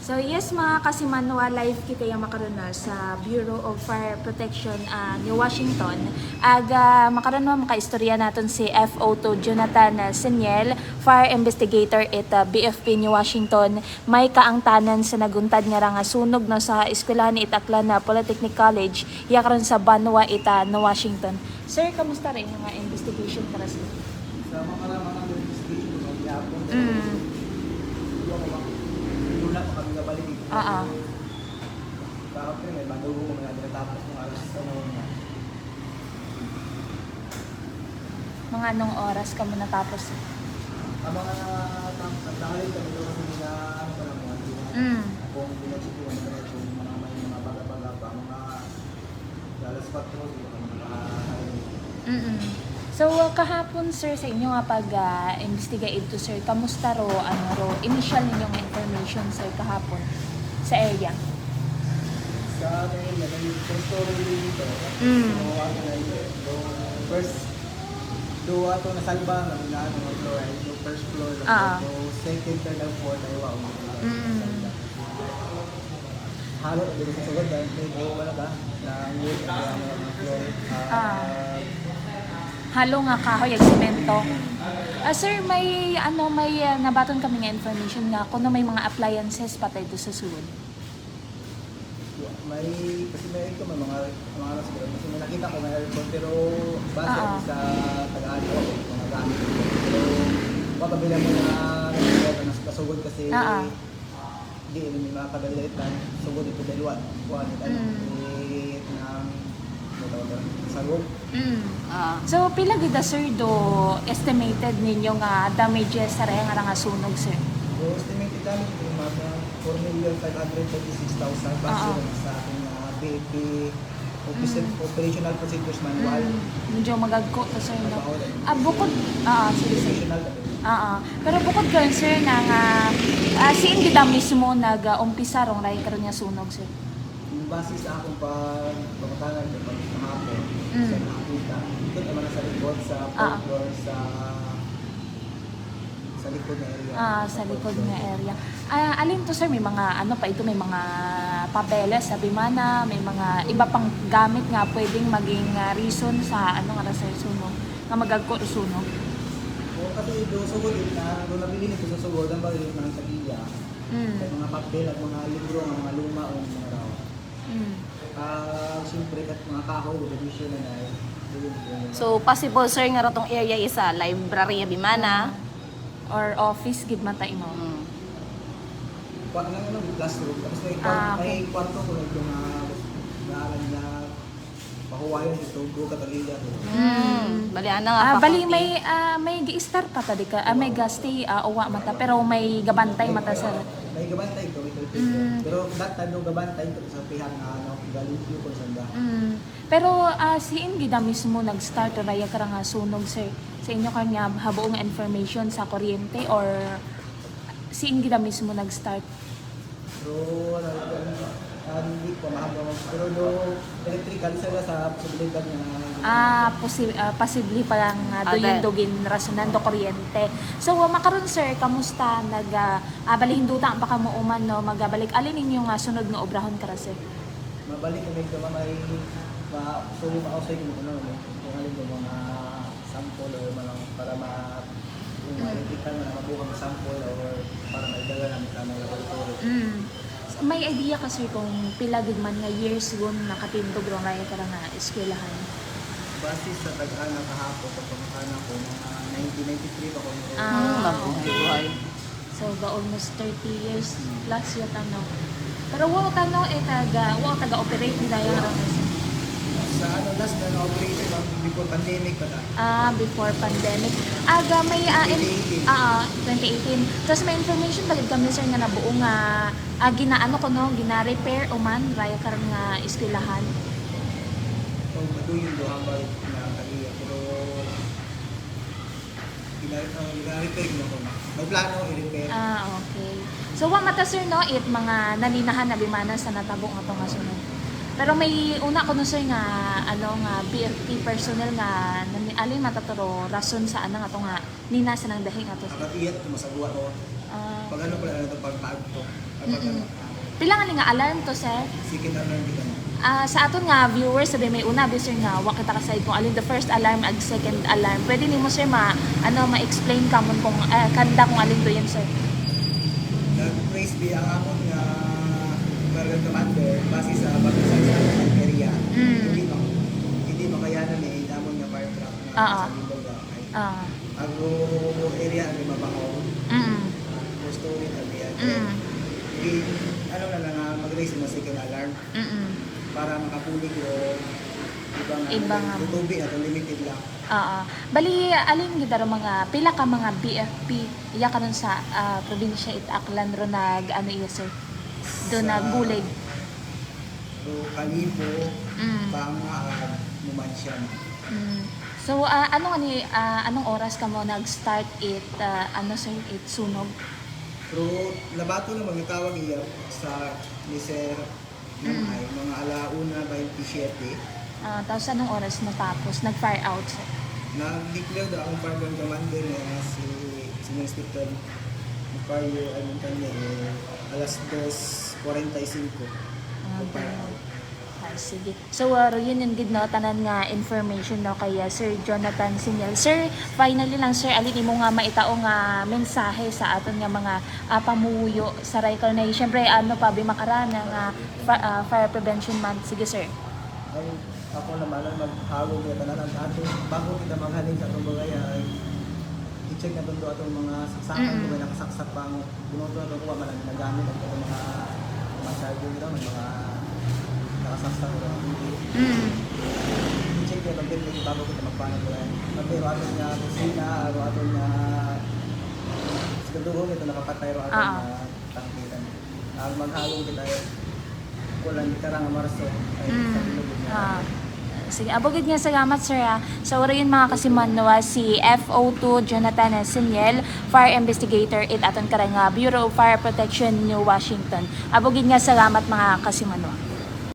So yes mga kasimanwa, live kita yung makaroon na sa Bureau of Fire Protection ni Washington. Makaroon na makaistorya natin si FO2 Jonathan Seniel, Fire Investigator at BFP ni Washington. May kaangtanan sa naguntad nga nga sunog na sa eskwelahan ni Itaklan na Polytechnic College, iya karon sa Banwa ita na Washington. Sir, kamusta rin yung investigation para sa Sa mga investigation ng yapon. Wala pa kami nabalik. Oo. Kahapon may bago ko mga natapos ng alas sa mga. Mga anong oras ka mo natapos? Ang mga tanghali kami doon na ano pa lang mga kung pinagsipuan na rin yung mga may mga baga-baga pa mga alas 4 So kahapon sir sa inyo nga pag-investigate ito sir, kamusta ro initial ninyong information sir kahapon sa area? sa akin yung first story dito. So ako na first do ato na salba ng inaano ng floor ay yung first floor lang. So second, third, and fourth ay wow. Halo dito sa sugod dahil may wala ba na wood na floor. Halo nga kahoy ag semento. Sir, may nabaton kami nga information nga kung may mga appliances patay do sa sulod. May kasi may ito may mga alas pero kasi may nakita ko may aircon pero base sa tagaan ko mga gamit. Pero papabilang mo na kasugod kasi hindi may mga kadalitan sugod ito dalawa kuan sagop. So pila gid sir do estimated ninyo nga damages sa nga sunog sir? So estimated namin yung mga 4,536,000 base sa ating BFP Operational Procedures Manual. Medyo magagko to sir no. Bukod sige. Pero bukod karon sir nang siin gid mismo nag-umpisa rong ray karon nga sunog sir. Base sa akong pagpapatangan ng pagkakahapon sa nakakita, ito naman sa likod, sa fourth floor, sa likod na area. Sa likod nga area. Alin to sir, may mga may mga papeles sa bimana, may mga iba pang gamit nga pwedeng maging reason sa nga sir sunog, nga magagko sunog. Kasi do sugod na, do nabili nito sa sugod, ang bagay ng tagilya, mga papel at mga libro, mga luma o mga raw. Siyempre kat mga kahoy, revision na dahil. So possible sir nga ratong area isa library bimana or office gid man ta imo. Kuan nga classroom, tapos may kwarto ko yung na pahuwayan ito go katalya ko. Bali ana nga Bali may gi-start pa ta di ka. May gastay uwa mata pero may gabantay mata sir. May gabantay ko ito. Pero that time no gabantay ko sa pihang galipyo ko sanda. Pero siin gid mismo nag-start raya karang sunog sir. Sa inyo kanya habuong information sa kuryente or siin gid mismo nag-start? So hindi ko mahabang pero no electrical sila sa posibilidad na Possibly parang doon dugin rasonan do kuryente. So makaron sir, kamusta balhin duta ang baka mo uman no magabalik alin ninyo nga sunod nga obrahon kara sir? mabalik kami ito may sulit ako sa inyo kung alin yung mga sample o mga para kung electrical na mabuhang sample or para maidala namin sa mga laboratory. May idea ka sir kung pila gid man nga years gon nakatindog ro nga karang eskwelahan? Base sa tag-ana kahapon sa pangkana ko mga 1993 pa ko mabuhay. So almost 30 years plus yata no. Pero wa taga-operate ni daya ra sa last na operated before pandemic pa ta. Before pandemic. May 2018. Tapos may information bagid kami sir nga nabuo nga gina-repair o man raya karon nga eskwelahan. So maduyon do hambal na kaniya pero gina-repair mo ko. May plano i-repair. Okay. So wa mata sir no mga naninahan na bimana sa natabong ato nga sunod. Pero may una ko no sir nga BFP personnel nga alin mataturo rason sa anang ato nga nina sa nang dahing ato. Nakatiyat ko masagwa ko. Pag ano pala ito pagtaag ko. kapag ano, Pila nga ni nga alarm to, sir? second alarm kita mo. Sa aton nga viewers, sabi may una, sir nga, wa kita kasay kung alin the first alarm ag second alarm. Pwede nimo sir ma-explain ka mo kung kanda kung alin to yan, sir. Nag-praise be ang amon nga Barangay Commander base sa pagkasan sa among area. Hindi makayanan ni amon nga fire truck na Oo. sa Bilog ay Ah. agro area ang mabaho. Mm. Gusto rin ang yan. Mm. Ano na lang mag-raise mo second alarm Mm. para makapulig o ibang Ibang, tutubi at limited lang. Bali, alin gid mga pila ka mga BFP iya karon sa probinsya Aklan ro nag ano iya sir. Do Sa- naggulig. So kalipo, Mm. Pangaag, Numansyan. Mm. So anong oras ka mo nag-start ano sir sunog? Pero labato na magtawag iya sa Miser Namay, mga alauna 27. Tapos anong oras natapos? Nag-fire out sir. Nag-declare daw ang Barangay Commander na si Inspector Macario anong kanya alas 2:45. Nag-fire out. Sige. So, yun yung gid no, tanan nga information no kay Sir Jonathan Seniel. Sir, finally lang sir, alin imo nga maitao nga mensahe sa aton nga mga pamuyo sa Raycarnay. Siyempre, ano pa, bimakarana nga Fire Prevention Month. Sige sir. Ay, ako naman ang maghagog na tanan ang ato bago kita maghalin sa itong bagay ay i-check na tundo atong mga saksakan kung may nakasaksak pa ang bunoto na kuha man ang nagamit at itong mga charger nila, mga nakasaksak nila. I-check na itong building bago kita magpanag ko lang. Pero aton nga kusina, aton nga siguro ito nakapatay ro aton nga tangkitan. Ang maghagog kita kulang kita nga Marso ay sa bilog niya. Sige, abogid nga salamat sir ha. Sa oras yun mga kasimanwa si FO2 Jonathan Seniel, Fire Investigator at aton karang Bureau of Fire Protection New Washington. Abogid nga salamat mga kasimanwa.